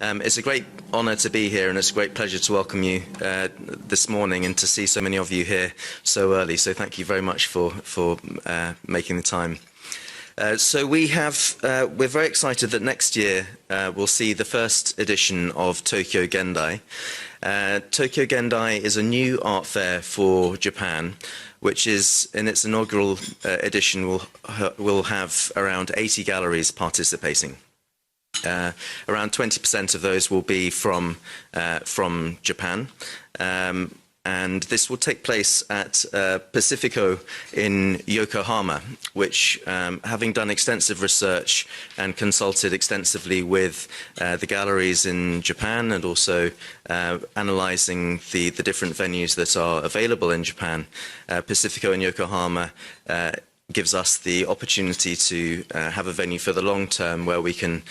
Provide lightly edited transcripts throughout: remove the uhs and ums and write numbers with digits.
It's a great honour to be here, and it's a great pleasure to welcome you this morning and to see so many of you here so early. So thank you very much for making the time. We're very excited that next year we'll see the first edition of Tokyo Gendai. Tokyo Gendai is a new art fair for Japan, which is, in its inaugural edition, will have around 80 galleries participating. Around 20% of those will be from Japan, and this will take place at Pacifico in Yokohama, which, having done extensive research and consulted extensively with the galleries in Japan and also analysing the different venues that are available in Japan, Pacifico in Yokohama gives us the opportunity to have a venue for the long term where we can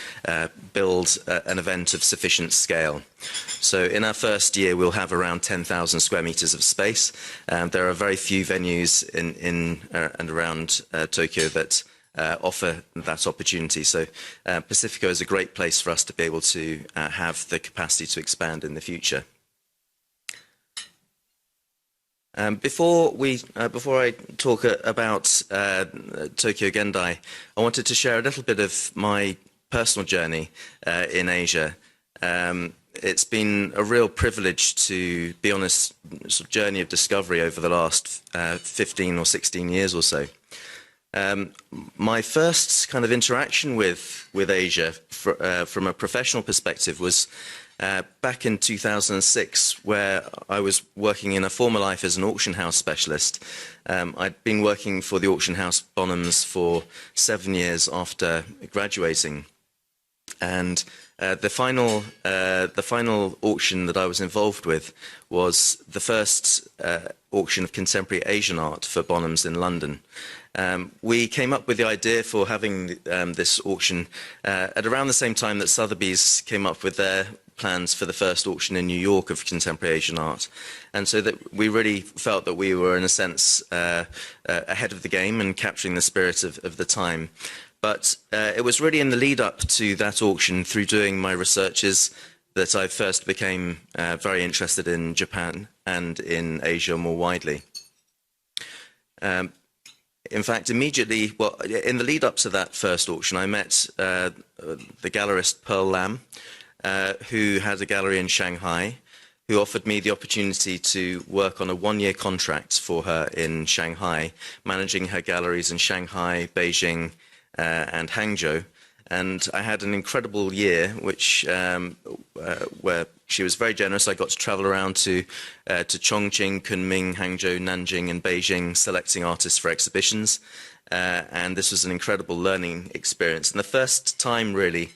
build an event of sufficient scale. So in our first year we'll have around 10,000 square meters of space. There are very few venues in and around Tokyo that offer that opportunity. So Pacifico is a great place for us to be able to have the capacity to expand in the future. Before I talk about Tokyo Gendai, I wanted to share a little bit of my personal journey in Asia. It's been a real privilege to be on this sort of journey of discovery over the last 15 or 16 years or so. My first kind of interaction with Asia from a professional perspective was back in 2006, where I was working in a former life as an auction house specialist. I'd been working for the auction house Bonhams for 7 years after graduating, and the final auction that I was involved with was the first auction of contemporary Asian art for Bonhams in London. We came up with the idea for having this auction at around the same time that Sotheby's came up with their plans for the first auction in New York of contemporary Asian art, and so that we really felt that we were in a sense ahead of the game and capturing the spirit of the time. But it was really in the lead up to that auction, through doing my researches, that I first became very interested in Japan and in Asia more widely. In fact, immediately, well, in the lead up to that first auction, I met the gallerist Pearl Lam, who had a gallery in Shanghai, who offered me the opportunity to work on a one-year contract for her in Shanghai, managing her galleries in Shanghai, Beijing, and Hangzhou. And I had an incredible year, which where she was very generous. I got to travel around to Chongqing, Kunming, Hangzhou, Nanjing, and Beijing, selecting artists for exhibitions. And this was an incredible learning experience, and the first time really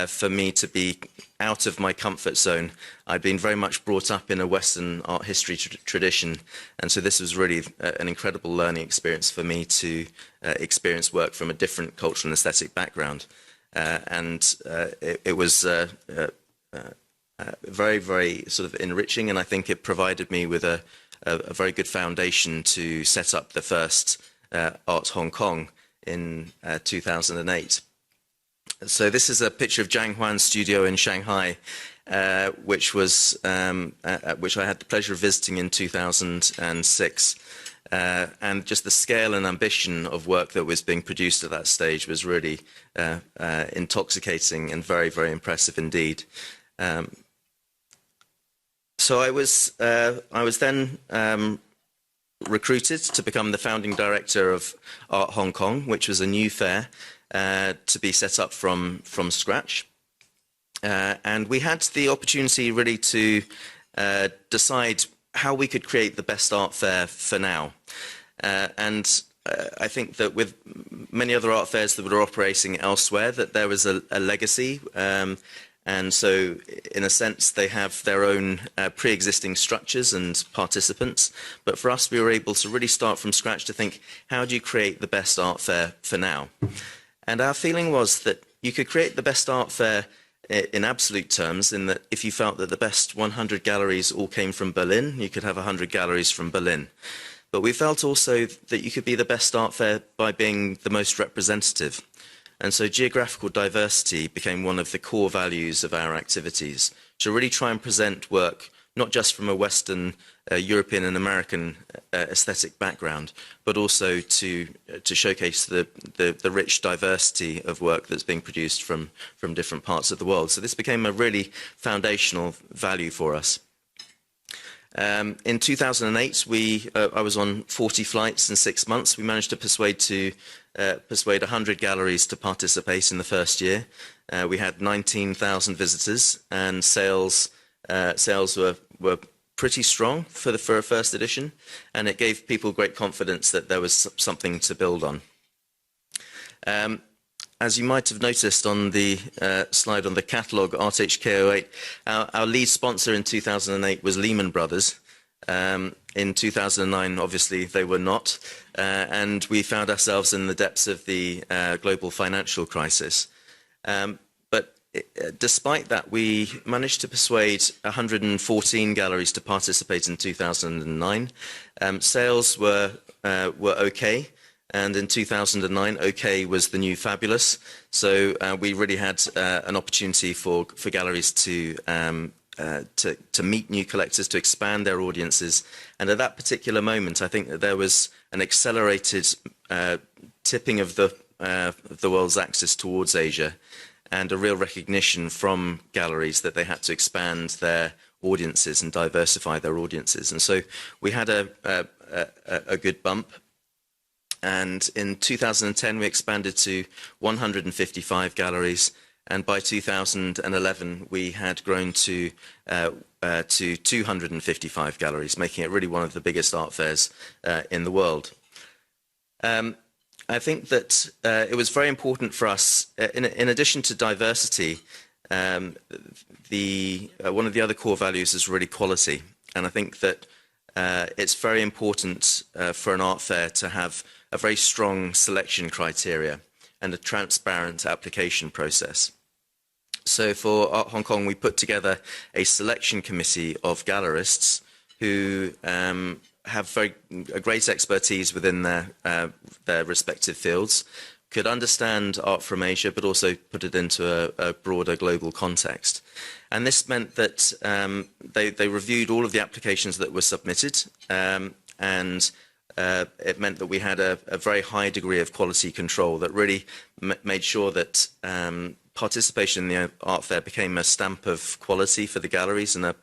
for me to be out of my comfort zone. I'd been very much brought up in a Western art history tradition, and so this was really an incredible learning experience for me to experience work from a different cultural and aesthetic background. It was very, very sort of enriching, and I think it provided me with a very good foundation to set up the first Art Hong Kong in 2008. So this is a picture of Zhang Huan's studio in Shanghai, which I had the pleasure of visiting in 2006. And just the scale and ambition of work that was being produced at that stage was really intoxicating and very, very impressive indeed. So I was then recruited to become the founding director of Art Hong Kong, which was a new fair to be set up from scratch. And we had the opportunity really to decide how we could create the best art fair for now. I think that with many other art fairs that were operating elsewhere, that there was a legacy. And so, in a sense, they have their own pre-existing structures and participants. But for us, we were able to really start from scratch to think, how do you create the best art fair for now? And our feeling was that you could create the best art fair in absolute terms, in that if you felt that the best 100 galleries all came from Berlin, you could have 100 galleries from Berlin. But we felt also that you could be the best art fair by being the most representative. And so geographical diversity became one of the core values of our activities, to really try and present work not just from a Western, European and American aesthetic background, but also to showcase the rich diversity of work that's being produced from different parts of the world. So this became a really foundational value for us. In 2008, I was on 40 flights in 6 months. We managed to persuade 100 galleries to participate in the first year. We had 19,000 visitors, and sales were pretty strong for a first edition, and it gave people great confidence that there was something to build on. As you might have noticed on the slide on the catalogue, ArtHK08, our lead sponsor in 2008 was Lehman Brothers. In 2009, obviously, they were not, and we found ourselves in the depths of the global financial crisis. But despite that, we managed to persuade 114 galleries to participate in 2009. Sales were okay. And in 2009, OK was the new fabulous. So we really had an opportunity for galleries to meet new collectors, to expand their audiences. And at that particular moment, I think that there was an accelerated tipping of the world's axis towards Asia, and a real recognition from galleries that they had to expand their audiences and diversify their audiences. And so we had a good bump. And in 2010, we expanded to 155 galleries, and by 2011, we had grown to 255 galleries, making it really one of the biggest art fairs in the world. I think that it was very important for us, in addition to diversity, one of the other core values is really quality. And I think that it's very important for an art fair to have a very strong selection criteria and a transparent application process. So for Art Hong Kong, we put together a selection committee of gallerists who have a great expertise within their respective fields, could understand art from Asia, but also put it into a broader global context. And this meant that they reviewed all of the applications that were submitted, and it meant that we had a very high degree of quality control that really made sure that participation in the art fair became a stamp of quality for the galleries, and there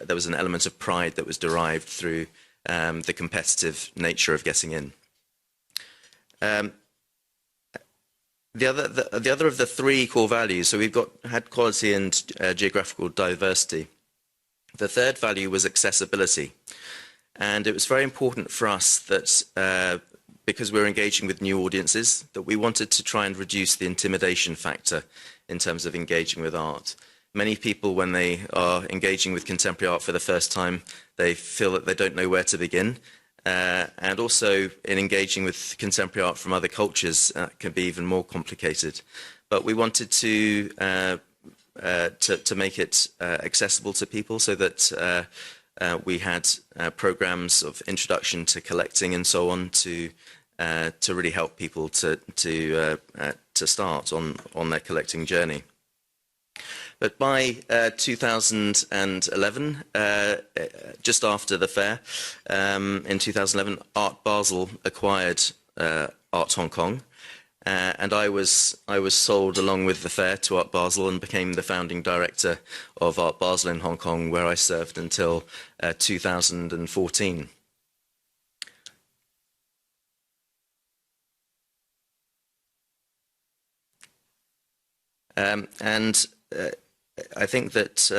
was an element of pride that was derived through the competitive nature of getting in. The other of the three core values, so we've had quality and geographical diversity. The third value was accessibility. And it was very important for us that, because we were engaging with new audiences, that we wanted to try and reduce the intimidation factor in terms of engaging with art. Many people, when they are engaging with contemporary art for the first time, they feel that they don't know where to begin. And also, in engaging with contemporary art from other cultures, can be even more complicated. But we wanted to make it accessible to people, so that we had programs of introduction to collecting and so on to really help people to start on their collecting journey. But by 2011, just after the fair, in 2011, Art Basel acquired Art Hong Kong, and I was sold along with the fair to Art Basel and became the founding director of Art Basel in Hong Kong, where I served until 2014. I think that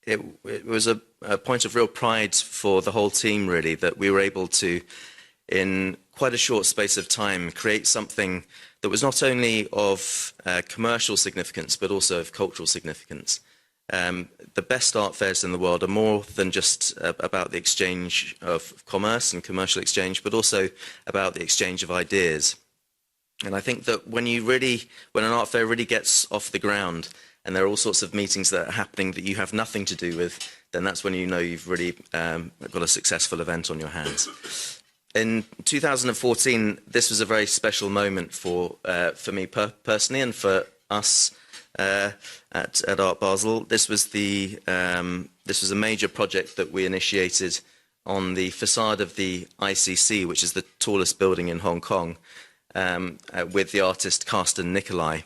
it was a point of real pride for the whole team, really, that we were able to, in quite a short space of time, create something that was not only of commercial significance, but also of cultural significance. The best art fairs in the world are more than just about the exchange of commerce and commercial exchange, but also about the exchange of ideas. And I think that when an art fair really gets off the ground, and there are all sorts of meetings that are happening that you have nothing to do with, then that's when you know you've really got a successful event on your hands. in 2014, this was a very special moment for me personally and for us at Art Basel. This was a major project that we initiated on the facade of the ICC, which is the tallest building in Hong Kong, with the artist Carsten Nicolai,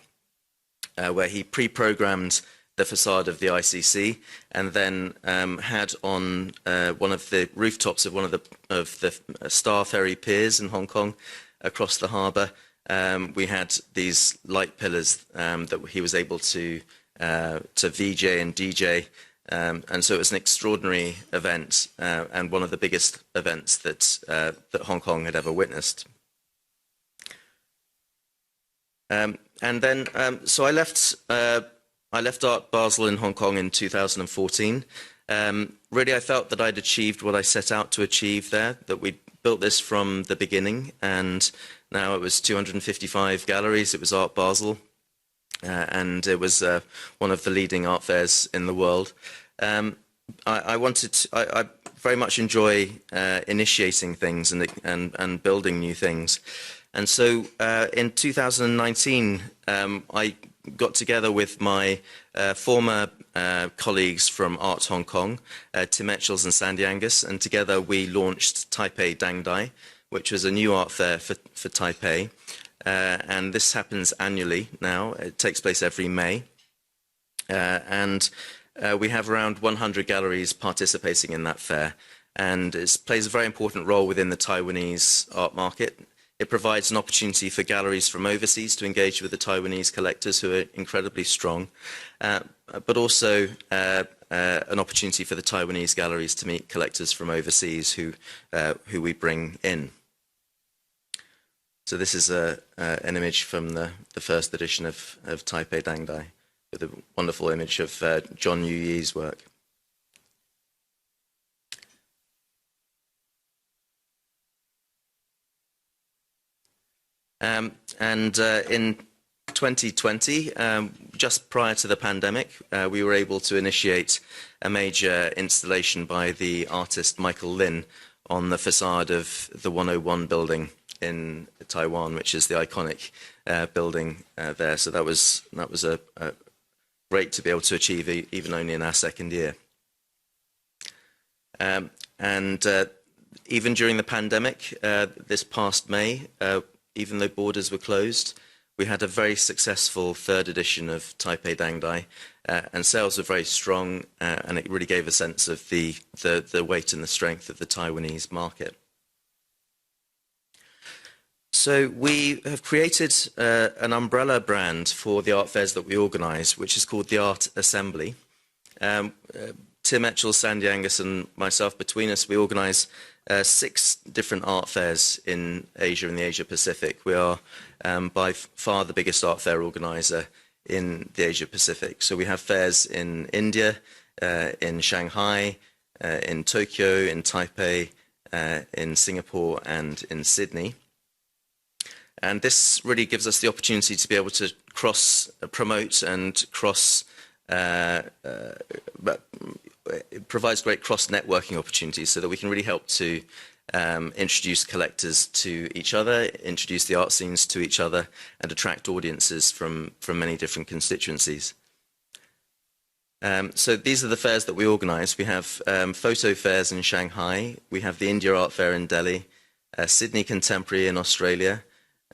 where he pre-programmed the facade of the ICC, and then had on one of the rooftops of one of the Star Ferry piers in Hong Kong, across the harbour, we had these light pillars that he was able to VJ and DJ, and so it was an extraordinary event and one of the biggest events that Hong Kong had ever witnessed. And then, so I left Art Basel in Hong Kong in 2014. Really, I felt that I'd achieved what I set out to achieve there, that we'd built this from the beginning, and now it was 255 galleries. It was Art Basel, and it was one of the leading art fairs in the world. I very much enjoy initiating things and building new things. And so in 2019, I got together with my former colleagues from Art Hong Kong, Tim Etchells and Sandy Angus, and together we launched Taipei Dangdai, which was a new art fair for Taipei. And this happens annually now. It takes place every May. And we have around 100 galleries participating in that fair. And it plays a very important role within the Taiwanese art market. It provides an opportunity for galleries from overseas to engage with the Taiwanese collectors, who are incredibly strong, but also an opportunity for the Taiwanese galleries to meet collectors from overseas who we bring in. So this is an image from the first edition of Taipei Dangdai, with a wonderful image of John Yu Yi's work. In 2020, just prior to the pandemic, we were able to initiate a major installation by the artist Michael Lin on the facade of the 101 building in Taiwan, which is the iconic building there. So that was a great to be able to achieve, even only in our second year. Even during the pandemic, this past May, even though borders were closed, we had a very successful third edition of Taipei Dangdai, and sales were very strong, and it really gave a sense of the weight and the strength of the Taiwanese market. So we have created an umbrella brand for the art fairs that we organise, which is called the Art Assembly. Tim Etchells, Sandy Angus and myself, between us, we organise 6 different art fairs in Asia and the Asia Pacific. We are by far the biggest art fair organiser in the Asia Pacific. So we have fairs in India, in Shanghai, in Tokyo, in Taipei, in Singapore and in Sydney. And this really gives us the opportunity to be able to cross-promote and it provides great cross-networking opportunities so that we can really help to introduce collectors to each other, introduce the art scenes to each other, and attract audiences from many different constituencies. So these are the fairs that we organise. We have photo fairs in Shanghai, we have the India Art Fair in Delhi, Sydney Contemporary in Australia,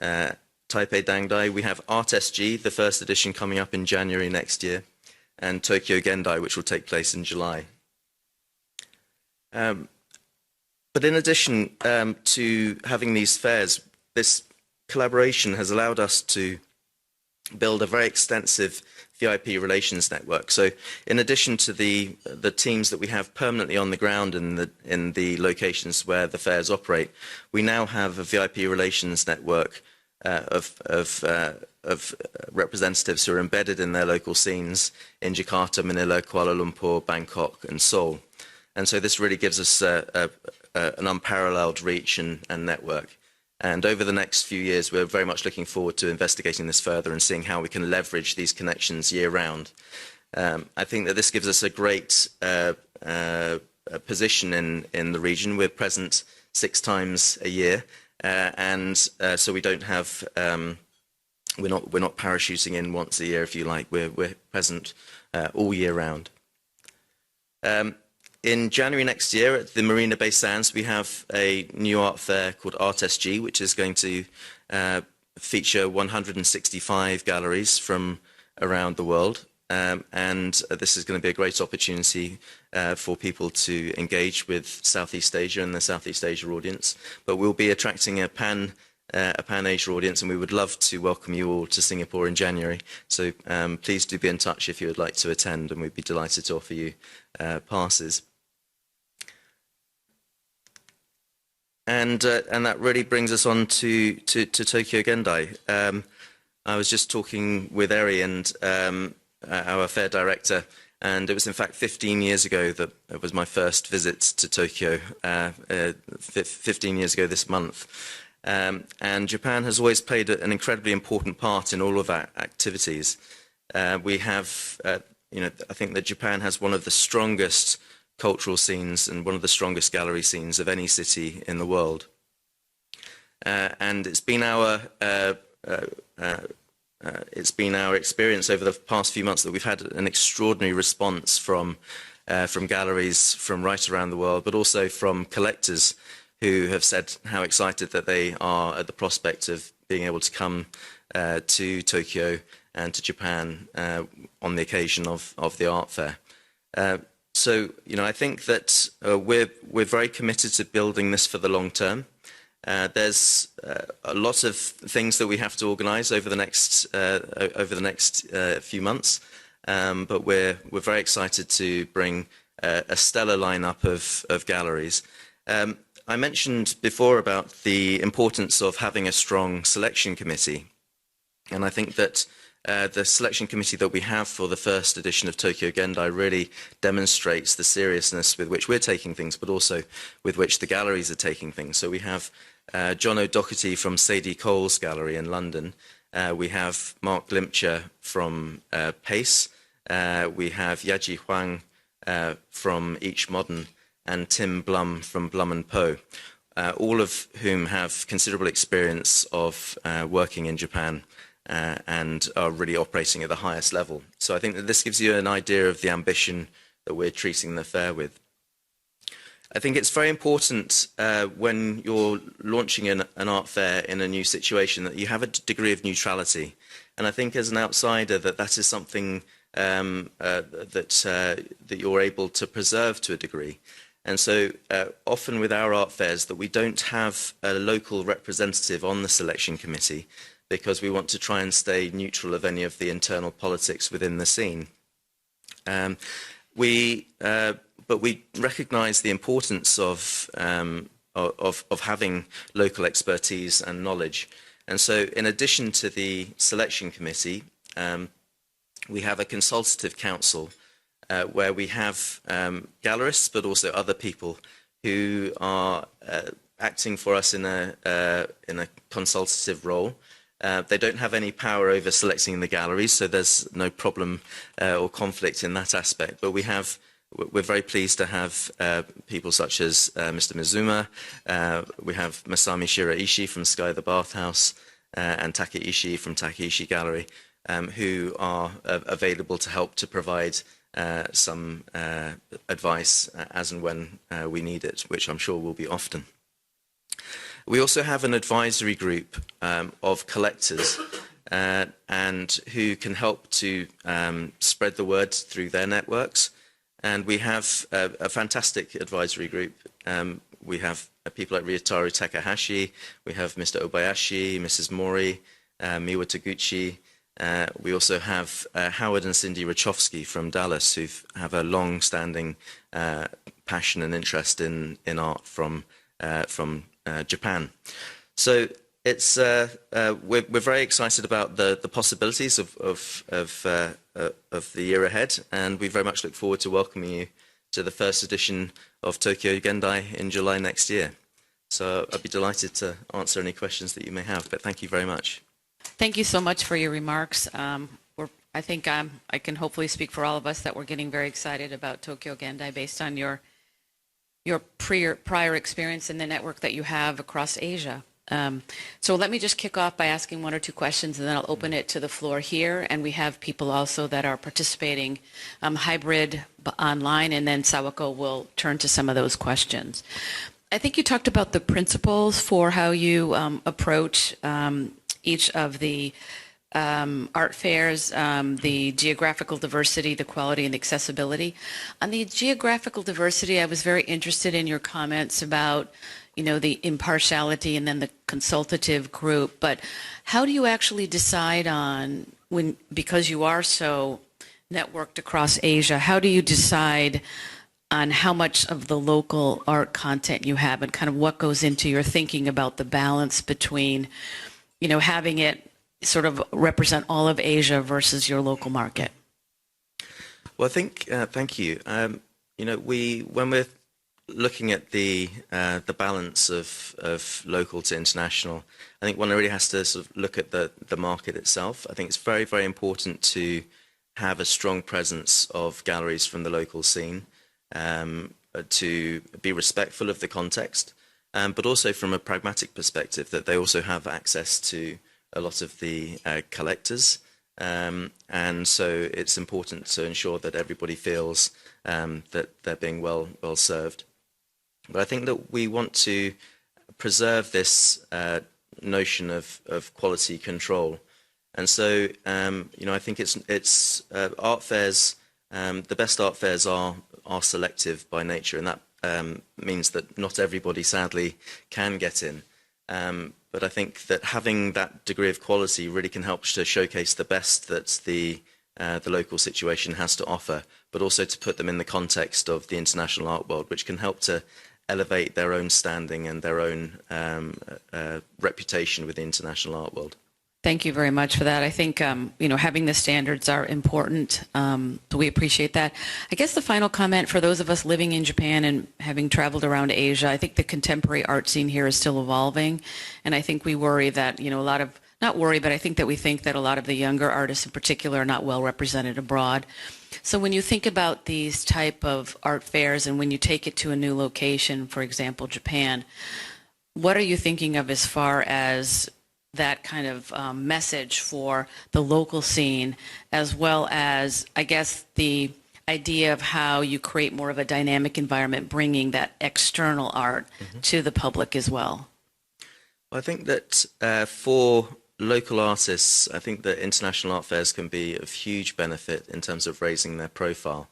Taipei Dangdai. We have Art SG, the first edition, coming up in January next year, and Tokyo Gendai, which will take place in July. But in addition to having these fairs, this collaboration has allowed us to build a very extensive VIP relations network. So in addition to the teams that we have permanently on the ground in the locations where the fairs operate, we now have a VIP relations network of representatives who are embedded in their local scenes in Jakarta, Manila, Kuala Lumpur, Bangkok and Seoul. And so this really gives us an unparalleled reach and network. And over the next few years, we're very much looking forward to investigating this further and seeing how we can leverage these connections year-round. I think that this gives us a great position in the region. We're present 6 times a year, so we don't have we're not parachuting in once a year, if you like. We're present all year round. In January next year at the Marina Bay Sands, we have a new art fair called Art SG, which is going to feature 165 galleries from around the world. And this is going to be a great opportunity for people to engage with Southeast Asia and the Southeast Asia audience. But we'll be attracting a Pan-Asia audience, and we would love to welcome you all to Singapore in January. So please do be in touch if you would like to attend, and we'd be delighted to offer you passes. And that really brings us on to Tokyo Gendai. I was just talking with Eri and our fair director, and it was in fact 15 years ago that it was my first visit to Tokyo, 15 years ago this month. And Japan has always played an incredibly important part in all of our activities. We have, I think that Japan has one of the strongest cultural scenes and one of the strongest gallery scenes of any city in the world. And it's been our experience over the past few months that we've had an extraordinary response from galleries from right around the world, but also from collectors who have said how excited that they are at the prospect of being able to come to Tokyo and to Japan on the occasion of the art fair. So, I think that we're very committed to building this for the long term. There's a lot of things that we have to organise over the next few months, but we're very excited to bring a stellar lineup of galleries. I mentioned before about the importance of having a strong selection committee, and I think that the selection committee that we have for the first edition of Tokyo Gendai really demonstrates the seriousness with which we're taking things, but also with which the galleries are taking things. So we have John O'Doherty from Sadie Cole's gallery in London. We have Mark Glimpcher from Pace. We have Yaji Huang from Each Modern, and Tim Blum from Blum & Poe, all of whom have considerable experience of working in Japan and are really operating at the highest level. So I think that this gives you an idea of the ambition that we're treating the fair with. I think it's very important when you're launching an art fair in a new situation that you have a degree of neutrality. And I think as an outsider that is something that you're able to preserve to a degree. And so often with our art fairs that we don't have a local representative on the selection committee because we want to try and stay neutral of any of the internal politics within the scene. But we recognise the importance of having local expertise and knowledge. And so in addition to the selection committee, we have a consultative council where we have gallerists, but also other people who are acting for us in a consultative role. They don't have any power over selecting the galleries, so there's no problem or conflict in that aspect. But we're very pleased to have people such as Mr. Mizuma. We have Masami Shiraishi from Sky the Bathhouse and Take Ishii from Take Ishii Gallery, who are available to help to provide some advice as and when we need it, which I'm sure will be often. We also have an advisory group of collectors and who can help to spread the word through their networks. And we have a fantastic advisory group. We have people like Ryotaro Takahashi, we have Mr. Obayashi, Mrs. Mori, Miwa Taguchi. We also have Howard and Cindy Rachofsky from Dallas, who have a long-standing passion and interest in art from Japan. So it's we're very excited about the possibilities of the year ahead, and we very much look forward to welcoming you to the first edition of Tokyo Gendai in July next year. So I'd be delighted to answer any questions that you may have, but thank you very much. Thank you so much for your remarks. I think I can hopefully speak for all of us that we're getting very excited about Tokyo Gendai based on your your prior experience in the network that you have across Asia. So let me just kick off by asking one or two questions, and then I'll open it to the floor here. And we have people also that are participating hybrid online, and then Sawako will turn to some of those questions. I think you talked about the principles for how you approach each of the art fairs, the geographical diversity, the quality, and the accessibility. On the geographical diversity, I was very interested in your comments about, you know, the impartiality and then the consultative group. But how do you actually decide on, when, because you are so networked across Asia, how do you decide on how much of the local art content you have, and kind of what goes into your thinking about the balance between, you know, having it sort of represent all of Asia versus your local market? Well, I think, thank you. You know, when we're looking at the balance of local to international, I think one really has to sort of look at the market itself. I think it's very, very important to have a strong presence of galleries from the local scene, to be respectful of the context, but also from a pragmatic perspective, that they also have access to a lot of the collectors. And so it's important to ensure that everybody feels that they're being well served. But I think that we want to preserve this notion of quality control. And so, you know, I think it's art fairs, the best art fairs are selective by nature, and that means that not everybody, sadly, can get in. But I think that having that degree of quality really can help to showcase the best that the local situation has to offer, but also to put them in the context of the international art world, which can help to elevate their own standing and their own reputation with the international art world. Thank you very much for that. I think, you know, having the standards are important, so we appreciate that. I guess the final comment for those of us living in Japan and having traveled around Asia, I think the contemporary art scene here is still evolving, and I think we worry that, you know, a lot of, not worry, but I think that we think that a lot of the younger artists in particular are not well represented abroad. So when you think about these type of art fairs and when you take it to a new location, for example, Japan, what are you thinking of as far as that kind of message for the local scene, as well as, I guess, the idea of how you create more of a dynamic environment, bringing that external art to the public as well? Well, I think that for local artists, I think that international art fairs can be of huge benefit in terms of raising their profile,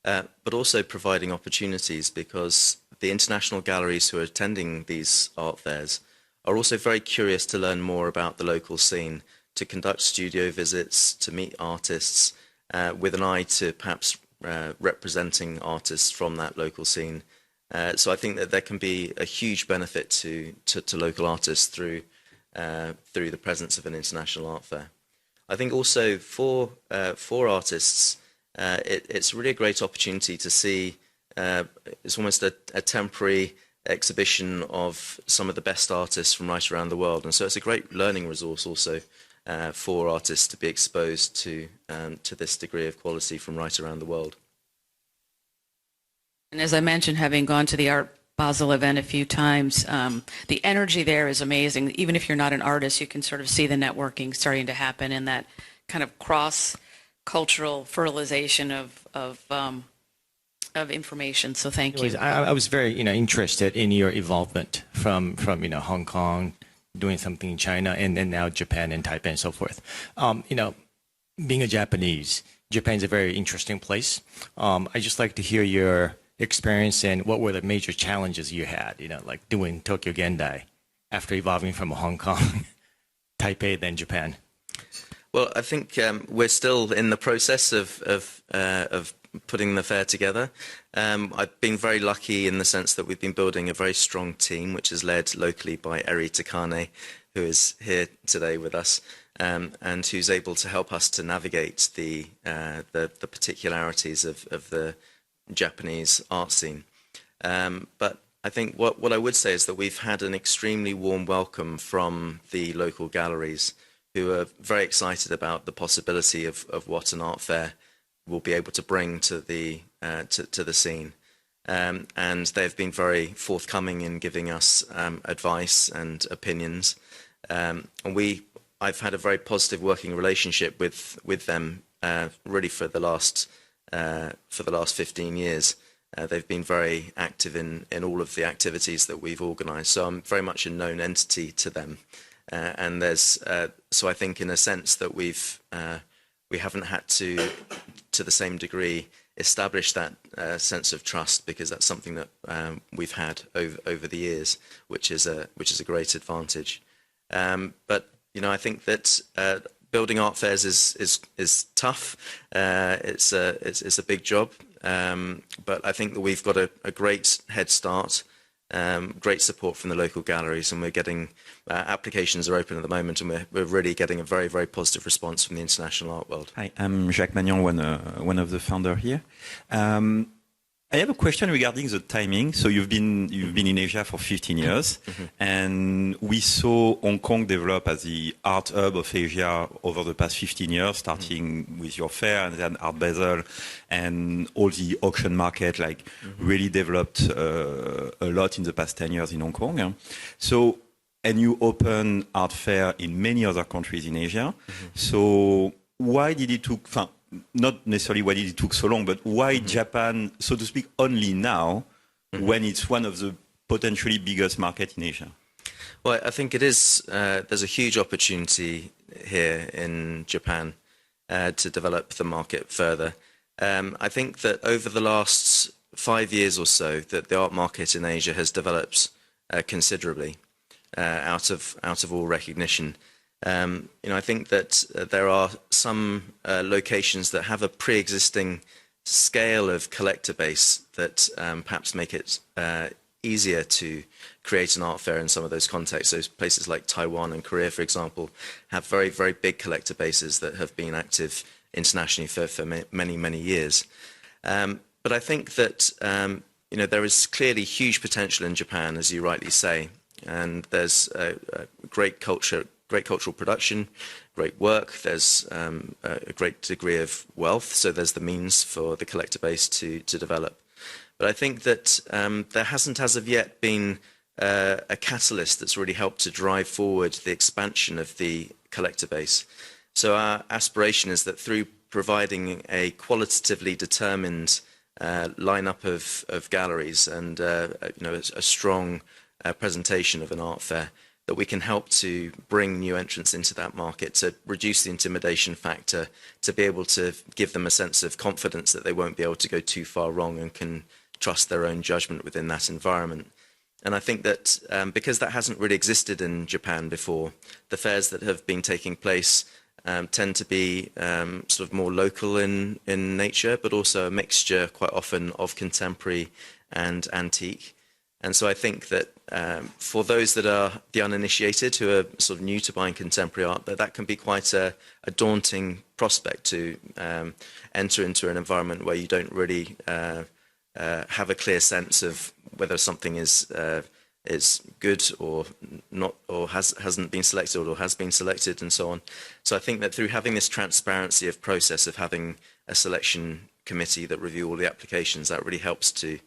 but also providing opportunities, because the international galleries who are attending these art fairs are also very curious to learn more about the local scene, to conduct studio visits, to meet artists, with an eye to perhaps representing artists from that local scene. So I think that there can be a huge benefit to local artists through the presence of an international art fair. I think also for artists, it's really a great opportunity to see. It's almost a temporary exhibition of some of the best artists from right around the world, and so it's a great learning resource also for artists to be exposed to this degree of quality from right around the world. And as I mentioned, having gone to the Art Basel event a few times, the energy there is amazing. Even if you're not an artist, you can sort of see the networking starting to happen, and that kind of cross-cultural fertilization of information. So thank you. I was very, interested in your involvement from Hong Kong, doing something in China, and then now Japan and Taipei and so forth. Being a Japanese, Japan is a very interesting place. I just like to hear your experience and what were the major challenges you had, like doing Tokyo Gendai after evolving from Hong Kong, Taipei, then Japan. Well, I think we're still in the process of putting the fair together. I've been very lucky in the sense that we've been building a very strong team, which is led locally by Eri Takane, who is here today with us, and who's able to help us to navigate the particularities of the Japanese art scene. But I think what I would say is that we've had an extremely warm welcome from the local galleries, who are very excited about the possibility of what an art fair will be able to bring to the scene. and they've been very forthcoming in giving us advice and opinions. And I've had a very positive working relationship with them really for the last 15 years. They've been very active in all of the activities that we've organised. So I'm very much a known entity to them. And there's so I think in a sense that we haven't had to the same degree establish that sense of trust, because that's something that we've had over the years, which is a great advantage. But I think that building art fairs is tough. It's a big job, but I think that we've got a great head start. Great support from the local galleries, and we're getting applications are open at the moment, and we're really getting a very, very positive response from the international art world. Hi, I'm Jacques Magnan, one of the founders here. I have a question regarding the timing. So you've been in Asia for 15 years, and we saw Hong Kong develop as the art hub of Asia over the past 15 years, starting with your fair and then Art Basel, and all the auction market really developed a lot in the past 10 years in Hong Kong. So, and you open art fair in many other countries in Asia. So why did it took? Not necessarily why did it took so long, but why Japan, so to speak, only now, when it's one of the potentially biggest market in Asia? Well, I think it is. There's a huge opportunity here in Japan to develop the market further. I think that over the last 5 years or so, that the art market in Asia has developed considerably out of all recognition. I think that there are some locations that have a pre-existing scale of collector base that perhaps make it easier to create an art fair in some of those contexts. So places like Taiwan and Korea, for example, have very, very big collector bases that have been active internationally for many, many years. But I think that there is clearly huge potential in Japan, as you rightly say, and there's a great cultural production, great work. There's a great degree of wealth, so there's the means for the collector base to develop. But I think that there hasn't as of yet been a catalyst that's really helped to drive forward the expansion of the collector base. So our aspiration is that through providing a qualitatively determined lineup of galleries and a strong presentation of an art fair, that we can help to bring new entrants into that market, to reduce the intimidation factor, to be able to give them a sense of confidence that they won't be able to go too far wrong and can trust their own judgment within that environment. And I think that because that hasn't really existed in Japan before, the fairs that have been taking place tend to be sort of more local in nature, but also a mixture quite often of contemporary and antique. And so I think that for those that are the uninitiated, who are sort of new to buying contemporary art, that can be quite a daunting prospect to enter into an environment where you don't really have a clear sense of whether something is good or not, or hasn't been selected or has been selected, and so on. So I think that through having this transparency of process of having a selection committee that review all the applications, that really helps to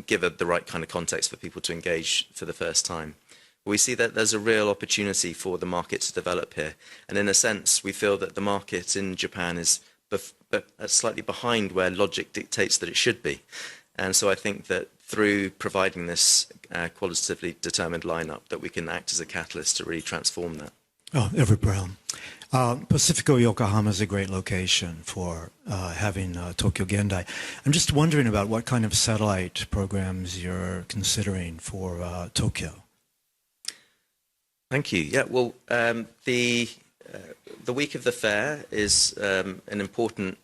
give the right kind of context for people to engage for the first time. We see that there's a real opportunity for the market to develop here. And in a sense, we feel that the market in Japan is slightly behind where logic dictates that it should be. And so I think that through providing this qualitatively determined lineup, that we can act as a catalyst to really transform that. Oh, Everett Brown. Pacifico Yokohama is a great location for having Tokyo Gendai. I'm just wondering about what kind of satellite programs you're considering for Tokyo. Thank you. Yeah, well, the week of the fair is an important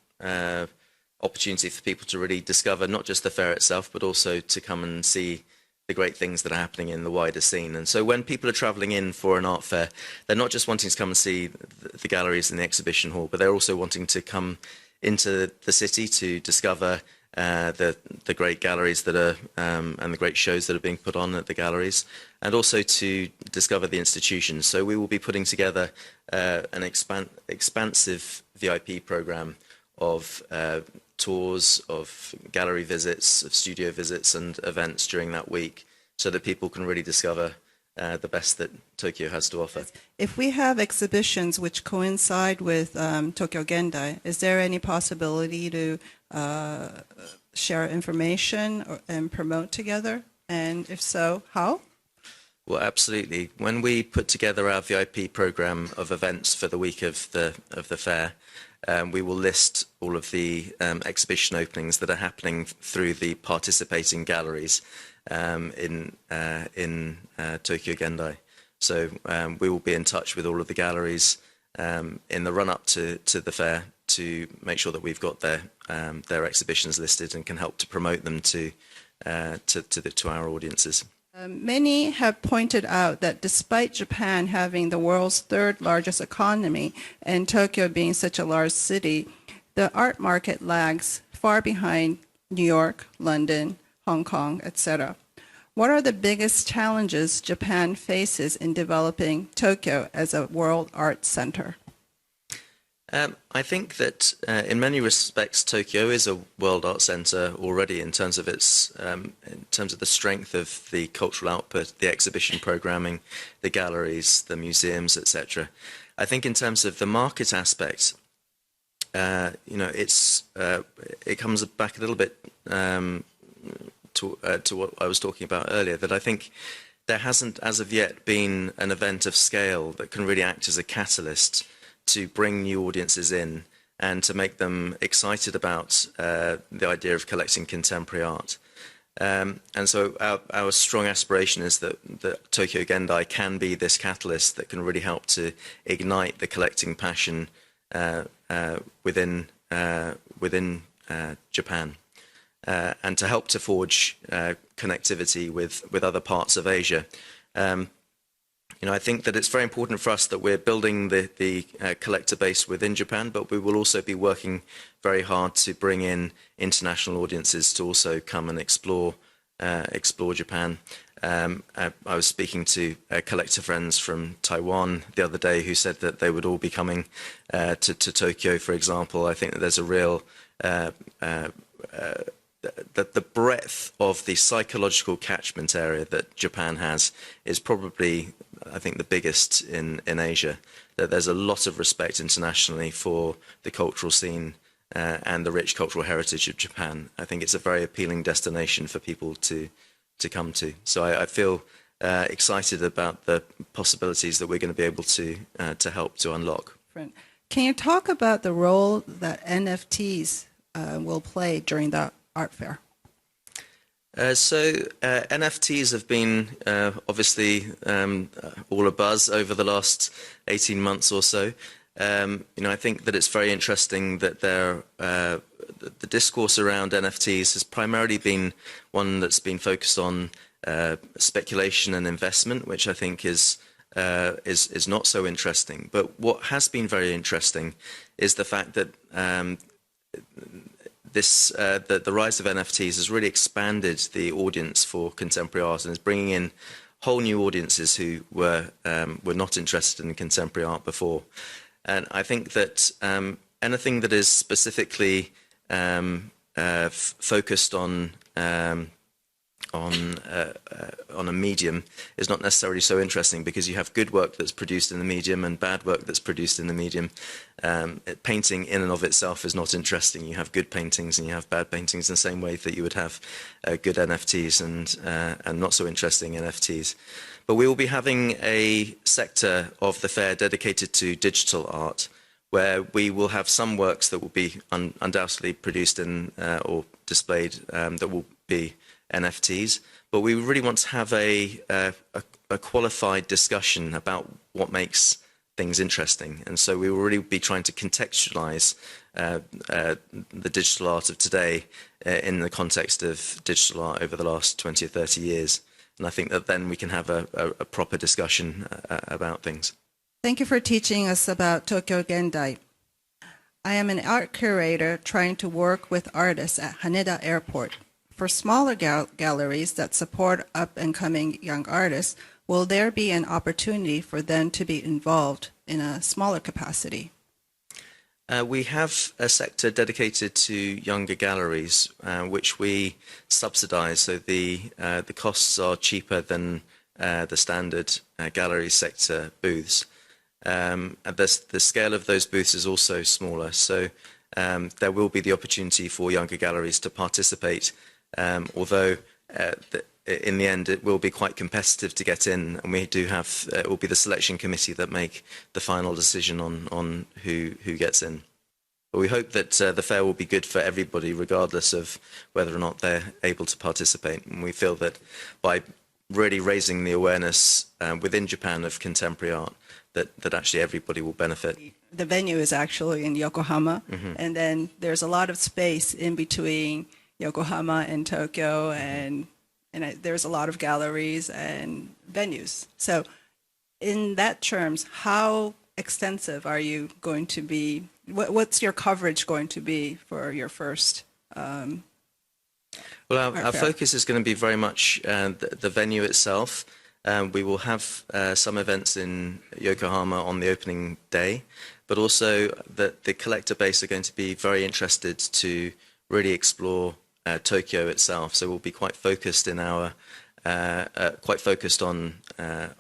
opportunity for people to really discover not just the fair itself, but also to come and see the great things that are happening in the wider scene. And so when people are travelling in for an art fair, they're not just wanting to come and see the galleries in the exhibition hall, but they're also wanting to come into the city to discover the great galleries that are and the great shows that are being put on at the galleries, and also to discover the institutions. So we will be putting together an expansive VIP program of tours, of gallery visits, of studio visits and events during that week so that people can really discover the best that Tokyo has to offer. If we have exhibitions which coincide with Tokyo Gendai, is there any possibility to share information and promote together? And if so, how? Well, absolutely. When we put together our VIP program of events for the week of the fair, we will list all of the exhibition openings that are happening through the participating galleries in Tokyo Gendai. So we will be in touch with all of the galleries in the run-up to the fair to make sure that we've got their exhibitions listed and can help to promote them to our audiences. Many have pointed out that despite Japan having the world's third largest economy and Tokyo being such a large city, the art market lags far behind New York, London, Hong Kong, etc. What are the biggest challenges Japan faces in developing Tokyo as a world art center? I think that in many respects Tokyo is a world art center already in terms of the strength of the cultural output, the exhibition programming, the galleries, the museums, etc. I think in terms of the market aspect, it comes back a little bit to what I was talking about earlier, that I think there hasn't as of yet been an event of scale that can really act as a catalyst to bring new audiences in and to make them excited about the idea of collecting contemporary art. And so our strong aspiration is that Tokyo Gendai can be this catalyst that can really help to ignite the collecting passion within Japan, and to help to forge connectivity with other parts of Asia. I think that it's very important for us that we're building the collector base within Japan, but we will also be working very hard to bring in international audiences to also come and explore Japan. I was speaking to collector friends from Taiwan the other day who said that they would all be coming to Tokyo, for example. I think that there's a real the breadth of the psychological catchment area that Japan has is probably, I think, the biggest in Asia. That there's a lot of respect internationally for the cultural scene and the rich cultural heritage of Japan. I think it's a very appealing destination for people to come to. So I feel excited about the possibilities that we're going to be able to help to unlock. Can you talk about the role that NFTs will play during the art fair? NFTs have been obviously all a buzz over the last 18 months or so. I think that it's very interesting that the discourse around NFTs has primarily been one that's been focused on speculation and investment, which I think is not so interesting. But what has been very interesting is the fact that the rise of NFTs has really expanded the audience for contemporary art and is bringing in whole new audiences who were not interested in contemporary art before. And I think that anything that is specifically focused on a medium is not necessarily so interesting, because you have good work that's produced in the medium and bad work that's produced in the medium. Painting in and of itself is not interesting. You have good paintings and you have bad paintings in the same way that you would have good NFTs and not so interesting NFTs. But we will be having a sector of the fair dedicated to digital art, where we will have some works that will be undoubtedly produced in or displayed that will be NFTs, but we really want to have a qualified discussion about what makes things interesting. And so we will really be trying to contextualize the digital art of today in the context of digital art over the last 20 or 30 years. And I think that then we can have a proper discussion about things. Thank you for teaching us about Tokyo Gendai. I am an art curator trying to work with artists at Haneda Airport. For smaller galleries that support up-and-coming young artists, will there be an opportunity for them to be involved in a smaller capacity? We have a sector dedicated to younger galleries, which we subsidise, so the costs are cheaper than the standard gallery sector booths. And the scale of those booths is also smaller, so there will be the opportunity for younger galleries to participate, although in the end it will be quite competitive to get in, and we do have, it will be the selection committee that make the final decision on who gets in. But we hope that the fair will be good for everybody, regardless of whether or not they're able to participate. And we feel that by really raising the awareness within Japan of contemporary art, that actually everybody will benefit. The venue is actually in Yokohama, and then there's a lot of space in between Yokohama and Tokyo, and there's a lot of galleries and venues. So in that terms, how extensive are you going to be? What's your coverage going to be for your first? Well, our focus is going to be very much the venue itself. We will have some events in Yokohama on the opening day, but also the collector base are going to be very interested to really explore Tokyo itself. So we'll be quite focused in our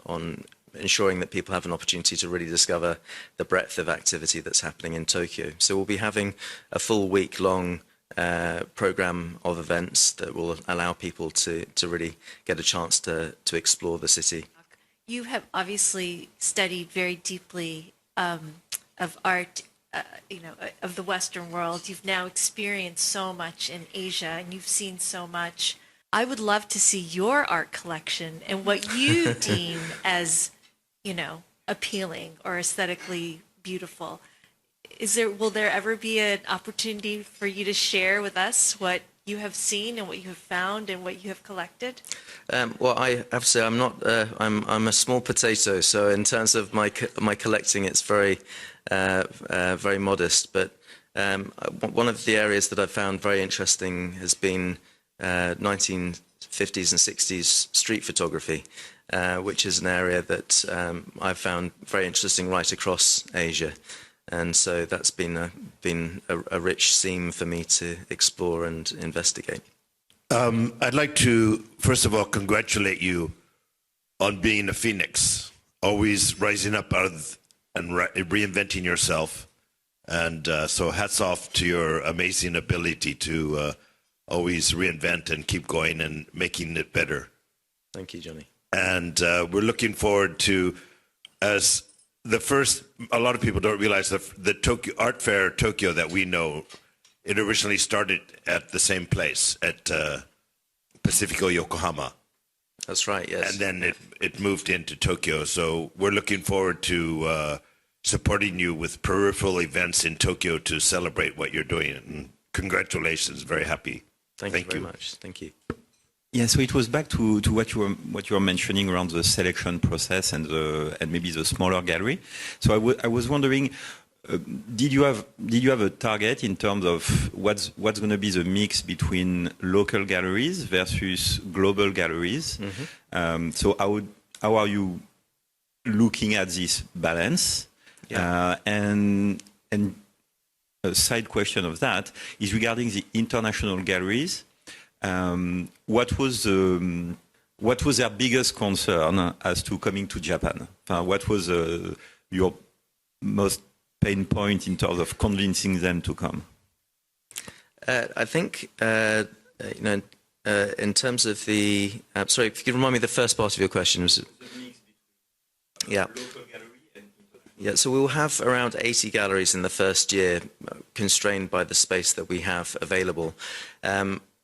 on ensuring that people have an opportunity to really discover the breadth of activity that's happening in Tokyo. So we'll be having a full week-long program of events that will allow people to really get a chance to explore the city. You have obviously studied very deeply of art, of the Western world. You've now experienced so much in Asia, and you've seen so much. I would love to see your art collection and what you deem as, appealing or aesthetically beautiful. Will there ever be an opportunity for you to share with us what you have seen and what you have found and what you have collected? Well, I have to say I'm not. I'm a small potato, so in terms of my collecting, it's very very modest. But one of the areas that I've found very interesting has been 1950s and 60s street photography, which is an area that I've found very interesting right across Asia. And so that's been a rich theme for me to explore and investigate. I'd like to, first of all, congratulate you on being a phoenix, always rising up out of and reinventing yourself. And so hats off to your amazing ability to always reinvent and keep going and making it better. Thank you, Johnny. And we're looking forward to, as the first, a lot of people don't realize the Tokyo Art Fair Tokyo that we know, it originally started at the same place at Pacifico Yokohama. That's right, yes. And then it moved into Tokyo. So we're looking forward to supporting you with peripheral events in Tokyo to celebrate what you're doing. And congratulations, very happy. Thank you very much. Thank you. Yeah, so it was back to what you were mentioning around the selection process and maybe the smaller gallery. So I was wondering, did you have a target in terms of what's going to be the mix between local galleries versus global galleries? Mm-hmm. So how are you looking at this balance? Yeah. And a side question of that is regarding the international galleries. What was their biggest concern as to coming to Japan? What was your most pain point in terms of convincing them to come? I think in terms of the sorry, if you could remind me the first part of your question. Yeah. Yeah, so we will have around 80 galleries in the first year, constrained by the space that we have available.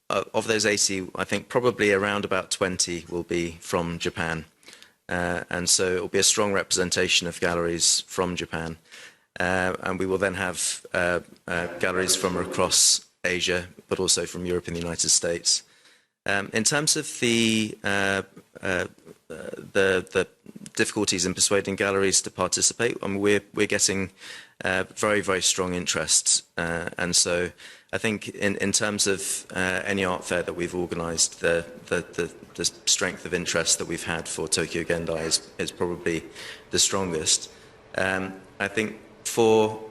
Of those 80, I think probably around about 20 will be from Japan. And so it will be a strong representation of galleries from Japan. And we will then have galleries from across Asia, but also from Europe and the United States. In terms of the difficulties in persuading galleries to participate, I mean, we're getting very, very strong interest. And so I think in terms of any art fair that we've organised, the strength of interest that we've had for Tokyo Gendai is probably the strongest. I think for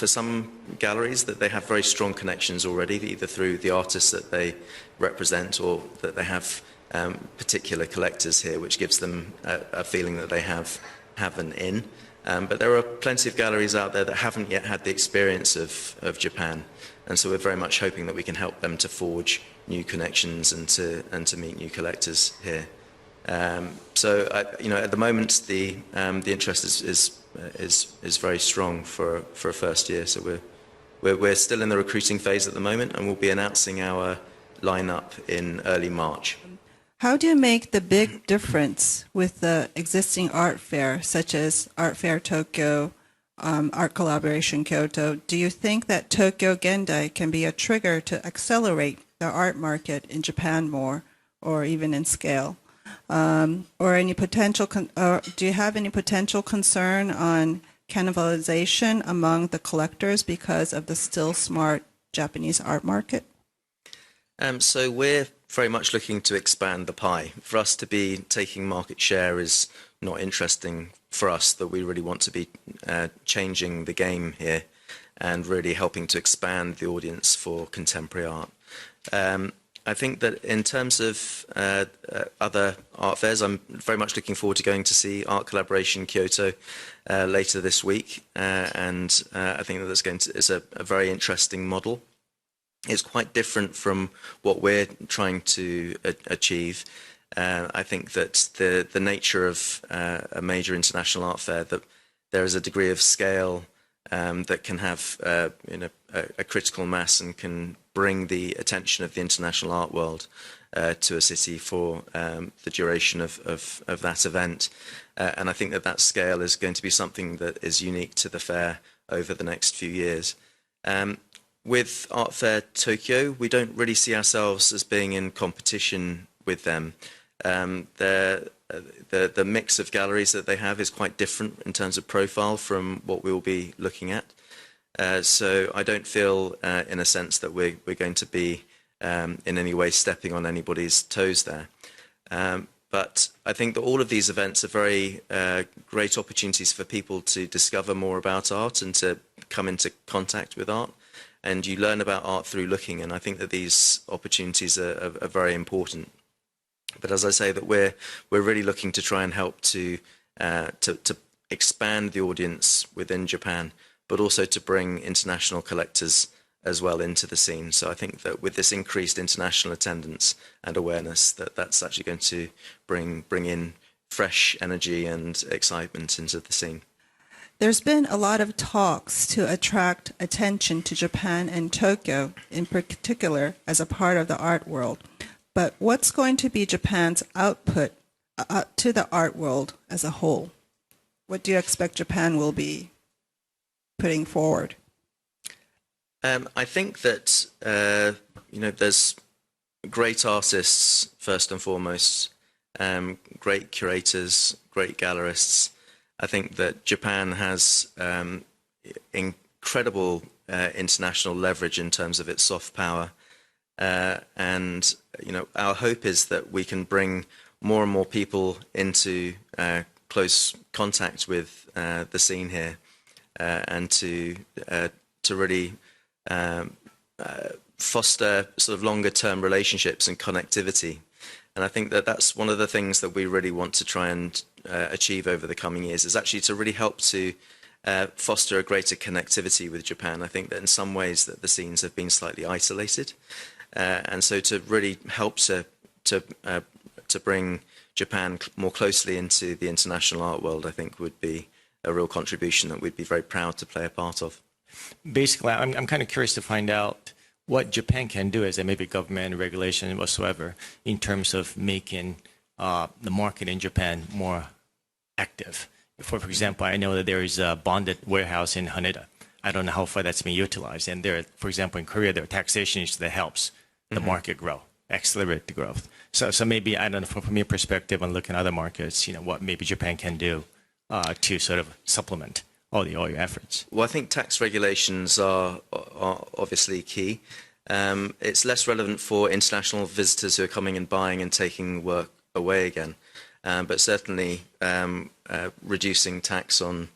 some galleries that they have very strong connections already, either through the artists that they represent or that they have particular collectors here, which gives them a feeling that they have an in. But there are plenty of galleries out there that haven't yet had the experience of Japan, and so we're very much hoping that we can help them to forge new connections and to meet new collectors here. So at the moment the interest is very strong for a first year. So we're still in the recruiting phase at the moment, and we'll be announcing our lineup in early March. How do you make the big difference with the existing art fair, such as Art Fair Tokyo, Art Collaboration Kyoto? Do you think that Tokyo Gendai can be a trigger to accelerate the art market in Japan more, or even in scale? Or any potential? Do you have any potential concern on cannibalization among the collectors because of the still smart Japanese art market? So we're very much looking to expand the pie. For us to be taking market share is not interesting for us, that we really want to be changing the game here and really helping to expand the audience for contemporary art. I think that in terms of other art fairs, I'm very much looking forward to going to see Art Collaboration Kyoto later this week, and I think that it's a very interesting model. It's quite different from what we're trying to achieve. I think that the nature of a major international art fair, that there is a degree of scale that can have a critical mass and can bring the attention of the international art world to a city for the duration of that event. And I think that scale is going to be something that is unique to the fair over the next few years. With Art Fair Tokyo, we don't really see ourselves as being in competition with them. The mix of galleries that they have is quite different in terms of profile from what we'll be looking at. So I don't feel, in a sense, that we're going to be in any way stepping on anybody's toes there. But I think that all of these events are very great opportunities for people to discover more about art and to come into contact with art. And you learn about art through looking, and I think that these opportunities are very important. But as I say, that we're really looking to try and help to expand the audience within Japan, but also to bring international collectors as well into the scene. So I think that with this increased international attendance and awareness, that's actually going to bring in fresh energy and excitement into the scene. There's been a lot of talks to attract attention to Japan and Tokyo in particular as a part of the art world. But what's going to be Japan's output to the art world as a whole? What do you expect Japan will be putting forward? I think that there's great artists first and foremost, great curators, great gallerists. I think that Japan has incredible international leverage in terms of its soft power, and our hope is that we can bring more and more people into close contact with the scene here, and to really foster sort of longer-term relationships and connectivity. And I think that that's one of the things that we really want to try and achieve over the coming years, is actually to really help to foster a greater connectivity with Japan. I think that in some ways that the scenes have been slightly isolated, and so to really help to bring Japan more closely into the international art world, I think would be a real contribution that we'd be very proud to play a part of. Basically, I'm kind of curious to find out what Japan can do as a maybe government regulation whatsoever in terms of making the market in Japan more active. For example, I know that there is a bonded warehouse in Haneda. I don't know how far that's being utilized. And there, for example, in Korea, there are taxation issues that helps the market grow, accelerate the growth. So maybe, I don't know, from your perspective on looking at other markets, what maybe Japan can do to sort of supplement all your efforts. Well, I think tax regulations are obviously key. It's less relevant for international visitors who are coming and buying and taking work away again. But certainly reducing tax on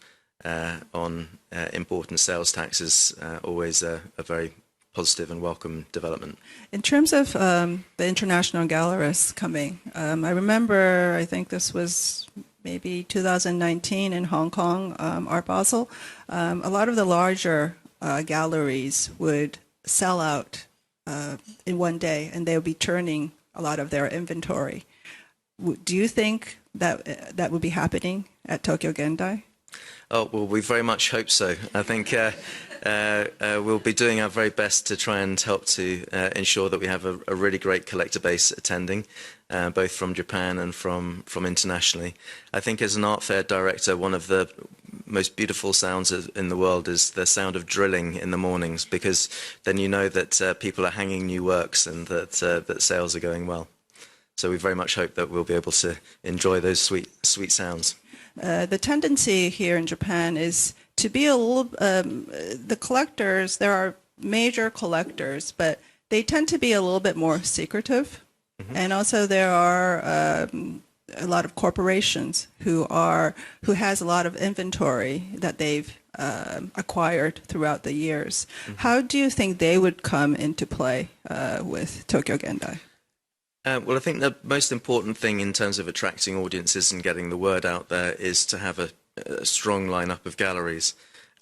import and sales tax is always a very positive and welcome development. In terms of the international gallerists coming, I remember, I think this was maybe 2019 in Hong Kong, Art Basel, a lot of the larger galleries would sell out in one day, and they would be turning a lot of their inventory. Do you think that that would be happening at Tokyo Gendai? Oh, well, we very much hope so. I think we'll be doing our very best to try and help to ensure that we have a really great collector base attending, both from Japan and from internationally. I think as an art fair director, one of the most beautiful sounds in the world is the sound of drilling in the mornings, because then you know that people are hanging new works and that sales are going well. So we very much hope that we'll be able to enjoy those sweet sounds. The tendency here in Japan is to be a little, the collectors, there are major collectors, but they tend to be a little bit more secretive. Mm-hmm. And also there are a lot of corporations who has a lot of inventory that they've acquired throughout the years. Mm-hmm. How do you think they would come into play with Tokyo Gendai? Well, I think the most important thing in terms of attracting audiences and getting the word out there is to have a strong lineup of galleries.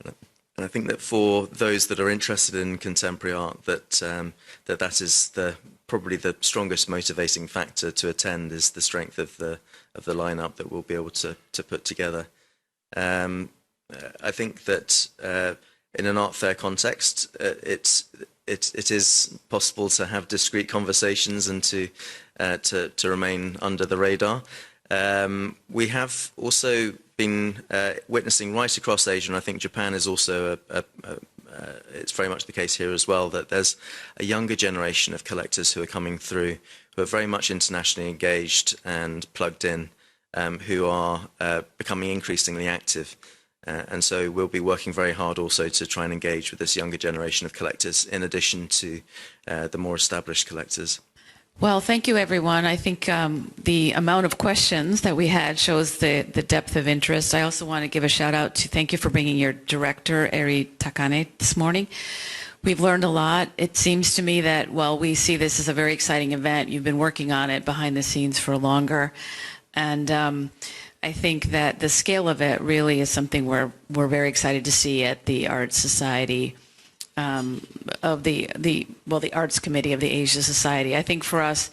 And I think that for those that are interested in contemporary art, that is probably the strongest motivating factor to attend, is the strength of the lineup that we'll be able to put together. I think that in an art fair context, it is possible to have discreet conversations and to remain under the radar. We have also been witnessing right across Asia, and I think Japan is also it's very much the case here as well, that there's a younger generation of collectors who are coming through, who are very much internationally engaged and plugged in, who are becoming increasingly active. And so we'll be working very hard also to try and engage with this younger generation of collectors, in addition to the more established collectors. Well, thank you, everyone. I think the amount of questions that we had shows the depth of interest. I also want to give a shout out to thank you for bringing your director, Eri Takane, this morning. We've learned a lot. It seems to me that, well, we see this as a very exciting event. You've been working on it behind the scenes for longer. And I think that the scale of it really is something we're very excited to see at the Arts Society of the Arts Committee of the Asia Society. I think for us,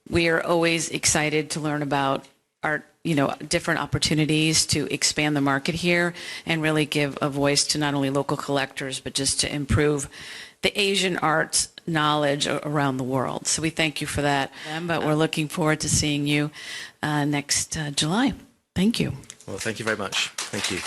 we are always excited to learn about art, different opportunities to expand the market here and really give a voice to not only local collectors, but just to improve the Asian arts knowledge around the world. So we thank you for that. But we're looking forward to seeing you next July. Thank you. Well, thank you very much. Thank you.